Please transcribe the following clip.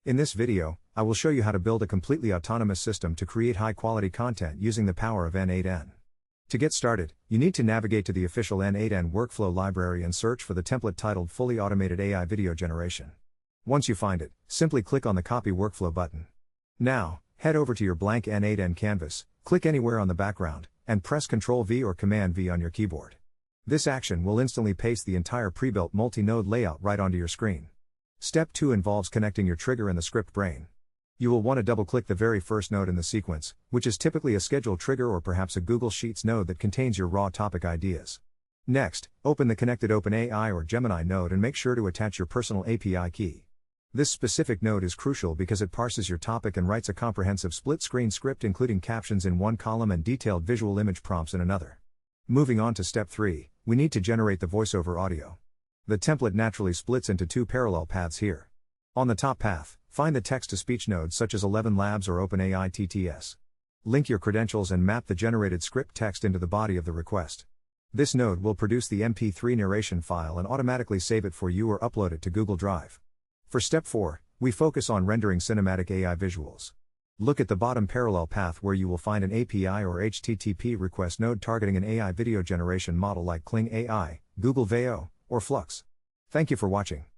In this video, I will show you how to build a completely autonomous system to create high-quality content using the power of N8n. To get started, you need to navigate to the official N8n workflow library and search for the template titled Fully Automated AI Video Generation. Once you find it, simply click on the Copy Workflow button. Now, head over to your blank N8n canvas, click anywhere on the background, and press Ctrl-V or Command-V on your keyboard. This action will instantly paste the entire pre-built multi-node layout right onto your screen. Step 2 involves connecting your trigger and the script brain. You will want to double-click the very first node in the sequence, which is typically a scheduled trigger or perhaps a Google Sheets node that contains your raw topic ideas. Next, open the connected OpenAI or Gemini node and make sure to attach your personal API key. This specific node is crucial because it parses your topic and writes a comprehensive split-screen script including captions in one column and detailed visual image prompts in another. Moving on to step 3, we need to generate the voiceover audio. The template naturally splits into two parallel paths here. On the top path, find the text-to-speech nodes such as 11 Labs or OpenAI TTS. Link your credentials and map the generated script text into the body of the request. This node will produce the MP3 narration file and automatically save it for you or upload it to Google Drive. For step 4, we focus on rendering cinematic AI visuals. Look at the bottom parallel path where you will find an API or HTTP request node targeting an AI video generation model like Kling AI, Google Veo, or Flux. Thank you for watching.